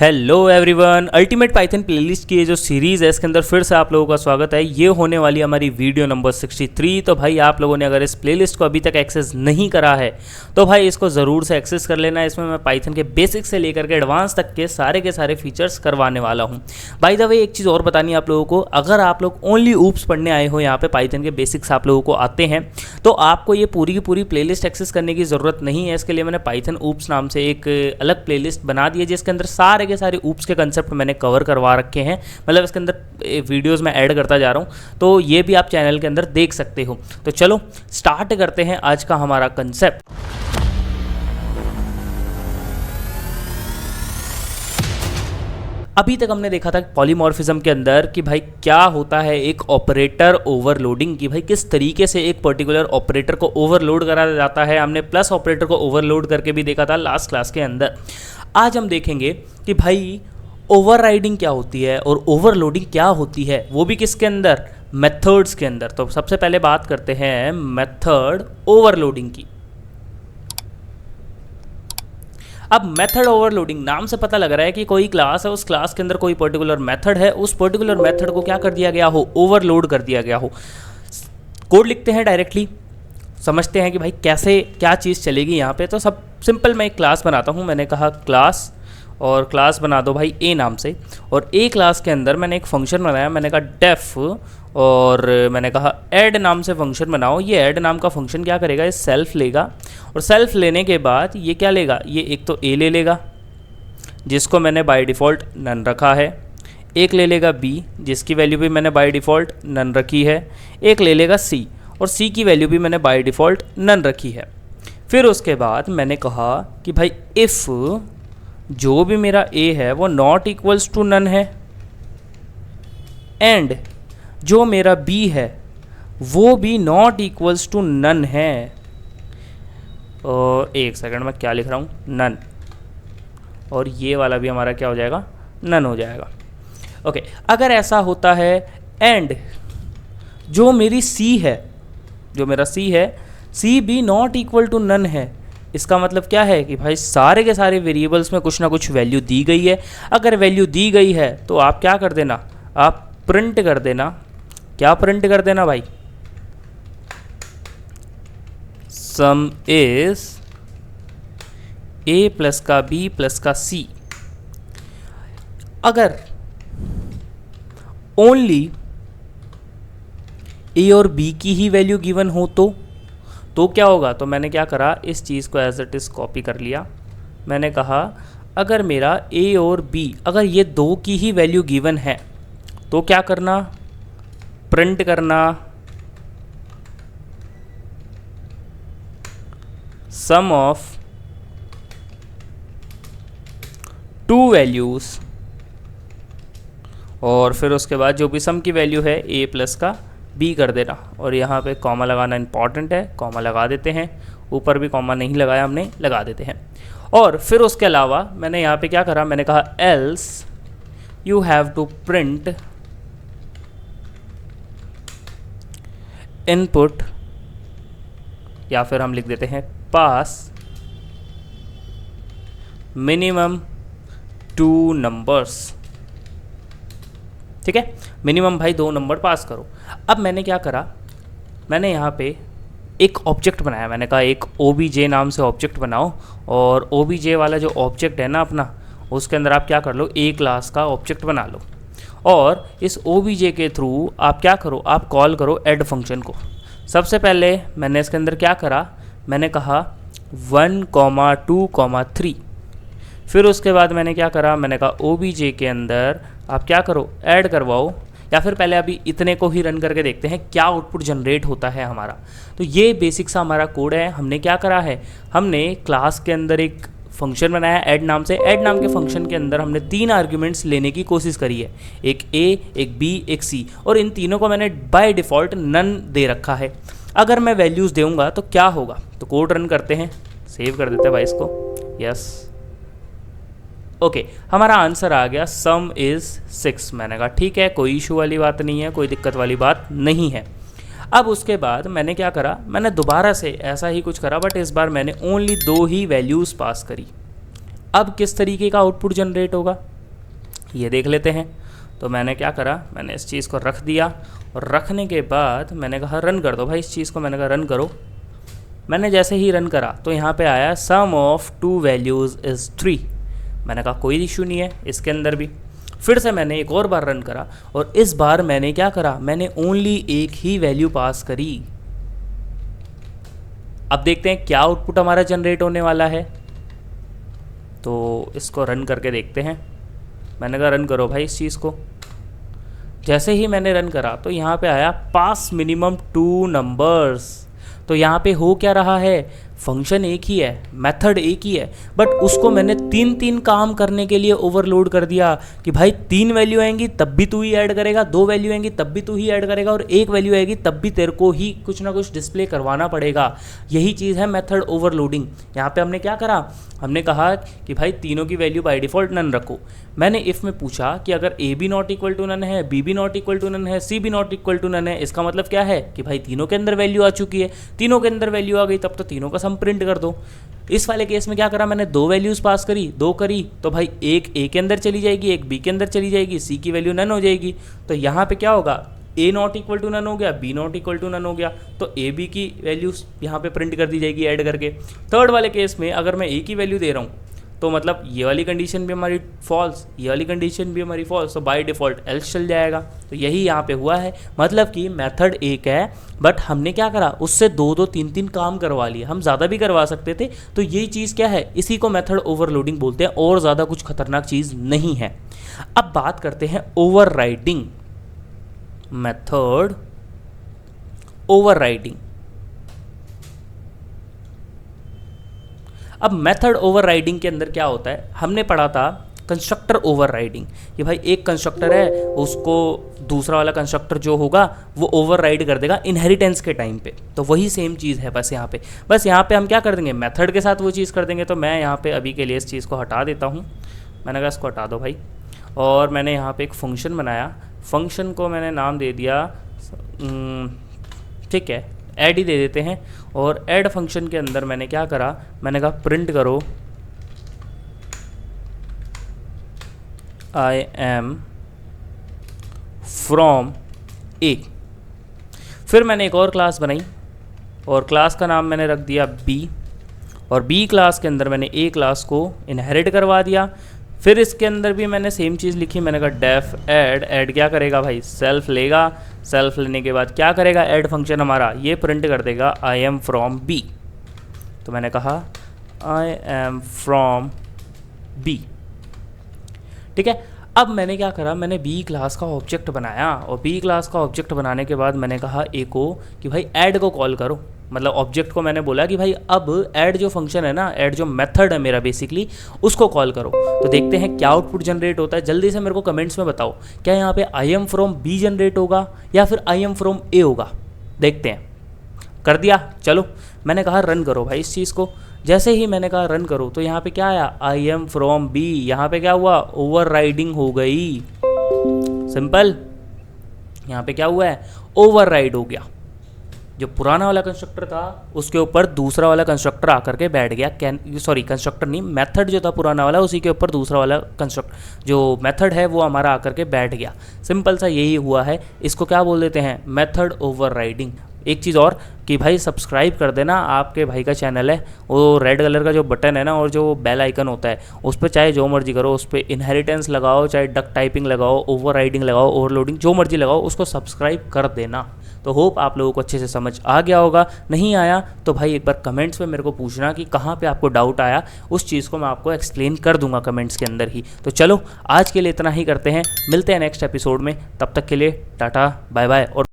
Hello everyone, ultimate Python playlist की ये जो सीरीज़ है इसके अंदर फिर से आप लोगों का स्वागत है। ये होने वाली हमारी वीडियो नंबर 63। तो भाई आप लोगों ने अगर इस प्लेलिस्ट को अभी तक एक्सेस नहीं करा है तो भाई इसको ज़रूर से एक्सेस कर लेना। इसमें मैं पाइथन के बेसिक से लेकर के एडवांस तक के सारे फीचर्स करवाने वाला हूँ। बाय द वे एक चीज़ और बतानी है आप लोगों को, अगर आप लोग ओनली ऊप्स पढ़ने आए हो यहाँ पे पाइथन के बेसिक्स आप लोगों को आते हैं तो आपको ये पूरी की पूरी प्लेलिस्ट एक्सेस करने की ज़रूरत नहीं है। इसके लिए मैंने पाइथन ऊप्स नाम से एक अलग प्लेलिस्ट बना दी है जिसके अंदर सारे ऊप्स के कंसेप्ट मैंने कवर करवा रखे हैं। मतलब इसके अंदर वीडियोस में ऐड करता जा रहा हूं, तो ये भी आप चैनल के अंदर देख सकते हो। तो चलो स्टार्ट करते हैं आज का हमारा कंसेप्ट। अभी तक हमने देखा था पॉलीमॉर्फिज्म के अंदर कि भाई क्या होता है एक ऑपरेटर ओवरलोडिंग, की भाई किस तरीके से एक पर्टिकुलर ऑपरेटर को ओवरलोड करा जाता है। हमने प्लस ऑपरेटर को ओवरलोड करके भी देखा था लास्ट क्लास के अंदर। आज हम देखेंगे कि भाई ओवरराइडिंग क्या होती है और ओवरलोडिंग क्या होती है, वो भी किसके अंदर, मेथड्स के अंदर। तो सबसे पहले बात करते हैं मेथड ओवरलोडिंग की। अब मेथड ओवरलोडिंग नाम से पता लग रहा है कि कोई क्लास है, उस क्लास के अंदर कोई पर्टिकुलर मेथड है, उस पर्टिकुलर मेथड को क्या कर दिया गया हो, ओवरलोड कर दिया गया हो। कोड लिखते हैं डायरेक्टली, समझते हैं कि भाई कैसे क्या चीज़ चलेगी यहाँ पे। तो सब सिंपल मैं एक क्लास बनाता हूँ। मैंने कहा क्लास, और क्लास बना दो भाई ए नाम से, और ए क्लास के अंदर मैंने एक फंक्शन बनाया। मैंने कहा डेफ, और मैंने कहा ऐड नाम से फंक्शन बनाओ। ये ऐड नाम का फंक्शन क्या करेगा, ये सेल्फ लेगा, और सेल्फ लेने के बाद ये क्या लेगा, ये एक तो ए ले लेगा जिसको मैंने बाय डिफ़ॉल्ट नन रखा है, एक ले लेगा बी जिसकी वैल्यू भी मैंने बाय डिफ़ॉल्ट नन रखी है, एक ले लेगा सी, और सी की वैल्यू भी मैंने बाय डिफ़ॉल्ट नन रखी है। फिर उसके बाद मैंने कहा कि भाई इफ़ जो भी मेरा ए है वो नॉट इक्वल्स टू नन है, एंड जो मेरा बी है वो भी नॉट इक्वल्स टू नन है। और एक सेकंड में क्या लिख रहा हूँ, नन, और ये वाला भी हमारा क्या हो जाएगा, नन हो जाएगा। ओके, अगर ऐसा होता है एंड जो मेरी सी है, जो मेरा सी है, सी भी नॉट इक्वल टू नन है, इसका मतलब क्या है कि भाई सारे के सारे वेरिएबल्स में कुछ ना कुछ वैल्यू दी गई है। अगर वैल्यू दी गई है तो आप क्या कर देना, आप प्रिंट कर देना। क्या प्रिंट कर देना भाई, सम इज ए प्लस का बी प्लस का सी। अगर ओनली ए और बी की ही वैल्यू गिवन हो तो क्या होगा। तो मैंने क्या करा, इस चीज़ को एज इट इज़ कॉपी कर लिया। मैंने कहा अगर मेरा ए और बी अगर ये दो की ही वैल्यू गिवन है तो क्या करना, प्रिंट करना सम ऑफ टू वैल्यूज़, और फिर उसके बाद जो भी सम की वैल्यू है ए प्लस का बी कर देना। और यहाँ पे कॉमा लगाना इंपॉर्टेंट है, कॉमा लगा देते हैं। ऊपर भी कॉमा नहीं लगाया हमने, लगा देते हैं। और फिर उसके अलावा मैंने यहाँ पे क्या करा, मैंने कहा else you have to print input, या फिर हम लिख देते हैं पास मिनिमम 2 नंबर्स। ठीक है, मिनिमम भाई 2 नंबर पास करो। अब मैंने क्या करा, मैंने यहाँ पे एक ऑब्जेक्ट बनाया। मैंने कहा एक OBJ नाम से ऑब्जेक्ट बनाओ, और OBJ वाला जो ऑब्जेक्ट है ना अपना, उसके अंदर आप क्या कर लो, ए क्लास का ऑब्जेक्ट बना लो, और इस OBJ के थ्रू आप क्या करो, आप कॉल करो ऐड फंक्शन को। सबसे पहले मैंने इसके अंदर क्या करा, मैंने कहा 1, 2, 3। फिर उसके बाद मैंने क्या करा, मैंने कहा OBJ के अंदर आप क्या करो, ऐड करवाओ, या फिर पहले अभी इतने को ही रन करके देखते हैं क्या आउटपुट जनरेट होता है हमारा। तो ये बेसिक सा हमारा कोड है। हमने क्या करा है, हमने क्लास के अंदर एक फंक्शन बनाया ऐड नाम से। ऐड नाम के फंक्शन के अंदर हमने 3 आर्ग्यूमेंट्स लेने की कोशिश करी है, एक ए, एक बी, एक सी, और इन तीनों को मैंने बाय डिफ़ॉल्ट नन दे रखा है। अगर मैं वैल्यूज़ दूंगा तो क्या होगा, तो कोड रन करते हैं, सेव कर देते हैं भाई इसको, यस। ओके, हमारा आंसर आ गया सम इज़ 6। मैंने कहा ठीक है, कोई इशू वाली बात नहीं है, कोई दिक्कत वाली बात नहीं है। अब उसके बाद मैंने क्या करा, मैंने दोबारा से ऐसा ही कुछ करा, बट इस बार मैंने ओनली 2 ही वैल्यूज़ पास करी। अब किस तरीके का आउटपुट जनरेट होगा, ये देख लेते हैं। तो मैंने क्या करा, मैंने इस चीज़ को रख दिया और रखने के बाद मैंने कहा रन कर दो भाई इस चीज़ को। मैंने कहा रन करो। मैंने जैसे ही रन करा तो यहाँ पे आया सम ऑफ 2 वैल्यूज़ इज़ 3। मैंने कहा कोई इशू नहीं है इसके अंदर भी। फिर से मैंने एक और बार रन करा और इस बार मैंने क्या करा, मैंने ओनली एक ही वैल्यू पास करी। अब देखते हैं क्या आउटपुट हमारा जनरेट होने वाला है। तो इसको रन करके देखते हैं। मैंने कहा रन करो भाई इस चीज़ को। जैसे ही मैंने रन करा तो यहाँ पे आया पास मिनिमम 2 नंबर्स। तो यहाँ पे हो क्या रहा है, फंक्शन एक ही है, मेथड एक ही है, बट उसको मैंने 3 काम करने के लिए ओवरलोड कर दिया कि भाई 3 वैल्यू आएंगी तब भी तू ही ऐड करेगा, 2 वैल्यू आएंगी तब भी तू ही ऐड करेगा और 1 वैल्यू आएगी तब भी तेरे को ही कुछ ना कुछ डिस्प्ले करवाना पड़ेगा। यही चीज़ है मेथड ओवरलोडिंग। यहाँ पे हमने क्या करा, हमने कहा कि भाई तीनों की वैल्यू बाय डिफ़ॉल्ट नन रखो। मैंने इफ़ में पूछा कि अगर A B not equal to none है, B B not equal to none है, C B not equal to none है, इसका मतलब क्या है कि भाई तीनों के अंदर वैल्यू आ चुकी है। तीनों के अंदर वैल्यू आ गई तब तो तीनों का सम प्रिंट कर दो। इस वाले केस में क्या करा, मैंने 2 वैल्यूज़ पास करी, 2 करी तो भाई एक ए के अंदर चली जाएगी, एक बी के अंदर चली जाएगी, सी की वैल्यू नन हो जाएगी। तो यहाँ पे क्या होगा, a not equal to none हो गया, b not equal to none हो गया, तो ए बी की वैल्यूज़ यहाँ पे प्रिंट कर दी जाएगी ऐड करके। थर्ड वाले केस में अगर मैं ए की वैल्यू दे रहा हूँ तो मतलब ये वाली कंडीशन भी हमारी फॉल्स, ये वाली कंडीशन भी हमारी फॉल्स, तो बाय डिफ़ॉल्ट एल्स चल जाएगा। तो यही यहाँ पे हुआ है, मतलब कि मेथड एक है बट हमने क्या करा, उससे 2-2, 3-3 काम करवा लिए। हम ज़्यादा भी करवा सकते थे। तो यही चीज़ क्या है, इसी को मेथड ओवरलोडिंग बोलते हैं और ज़्यादा कुछ खतरनाक चीज़ नहीं है। अब बात करते हैं ओवरराइडिंग। Method overriding. अब मेथड ओवरराइडिंग के अंदर क्या होता है, हमने पढ़ा था कंस्ट्रक्टर ओवरराइडिंग कि भाई एक कंस्ट्रक्टर है, उसको दूसरा वाला कंस्ट्रक्टर जो होगा वो ओवरराइड कर देगा इनहेरिटेंस के टाइम पे। तो वही सेम चीज़ है बस यहाँ पे हम क्या कर देंगे, मेथड के साथ वो चीज़ कर देंगे। तो मैं यहाँ पे अभी के लिए इस चीज़ को हटा देता हूँ। मैंने कहा इसको हटा दो भाई, और मैंने यहाँ पे एक फंक्शन बनाया। फंक्शन को मैंने नाम दे दिया, ठीक है, ऐड ही दे देते हैं। और ऐड फंक्शन के अंदर मैंने क्या करा, मैंने कहा प्रिंट करो आई एम फ्रॉम ए। फिर मैंने एक और क्लास बनाई और क्लास का नाम मैंने रख दिया बी, और बी क्लास के अंदर मैंने ए क्लास को इनहेरिट करवा दिया। फिर इसके अंदर भी मैंने सेम चीज़ लिखी, मैंने कहा डेफ ऐड। ऐड क्या करेगा भाई, सेल्फ लेगा। सेल्फ लेने के बाद क्या करेगा, ऐड फंक्शन हमारा ये प्रिंट कर देगा आई एम फ्रॉम बी। तो मैंने कहा आई एम फ्रॉम बी, ठीक है। अब मैंने क्या करा, मैंने बी क्लास का ऑब्जेक्ट बनाया, और बी क्लास का ऑब्जेक्ट बनाने के बाद मैंने कहा ए को कि भाई ऐड को कॉल करो। मतलब ऑब्जेक्ट को मैंने बोला कि भाई अब ऐड जो फंक्शन है ना, ऐड जो मेथड है मेरा बेसिकली, उसको कॉल करो। तो देखते हैं क्या आउटपुट जनरेट होता है। जल्दी से मेरे को कमेंट्स में बताओ, क्या यहाँ पे I am from b generate होगा या फिर आई एम फ्रॉम ए होगा। देखते हैं। कर दिया, चलो। मैंने कहा रन करो भाई इस चीज़ को। जैसे ही मैंने कहा रन करो तो यहाँ पे क्या आया, आई एम फ्रॉम बी। यहाँ पे क्या हुआ, ओवरराइडिंग हो गई। सिंपल। यहाँ पे क्या हुआ है, ओवरराइड हो गया। जो पुराना वाला कंस्ट्रक्टर था उसके ऊपर दूसरा वाला कंस्ट्रक्टर आकर के बैठ गया। कंस्ट्रक्टर नहीं, मेथड जो था पुराना वाला, उसी के ऊपर दूसरा वाला जो मेथड है वो हमारा आकर के बैठ गया। सिंपल सा यही हुआ है। इसको क्या बोल देते हैं, मेथड ओवरराइडिंग। एक चीज़ और कि भाई सब्सक्राइब कर देना, आपके भाई का चैनल है, वो रेड कलर का जो बटन है ना और जो बेल आइकन होता है उस पर चाहे जो मर्जी करो, उस पर इनहेरिटेंस लगाओ, चाहे डक टाइपिंग लगाओ, ओवरराइडिंग लगाओ, ओवरलोडिंग, जो मर्जी लगाओ, उसको सब्सक्राइब कर देना। तो होप आप लोगों को अच्छे से समझ आ गया होगा। नहीं आया तो भाई एक बार कमेंट्स में मेरे को पूछना कि कहाँ पे आपको डाउट आया, उस चीज़ को मैं आपको एक्सप्लेन कर दूंगा कमेंट्स के अंदर ही। तो चलो आज के लिए इतना ही करते हैं, मिलते हैं नेक्स्ट एपिसोड में। तब तक के लिए टाटा बाय बाय। और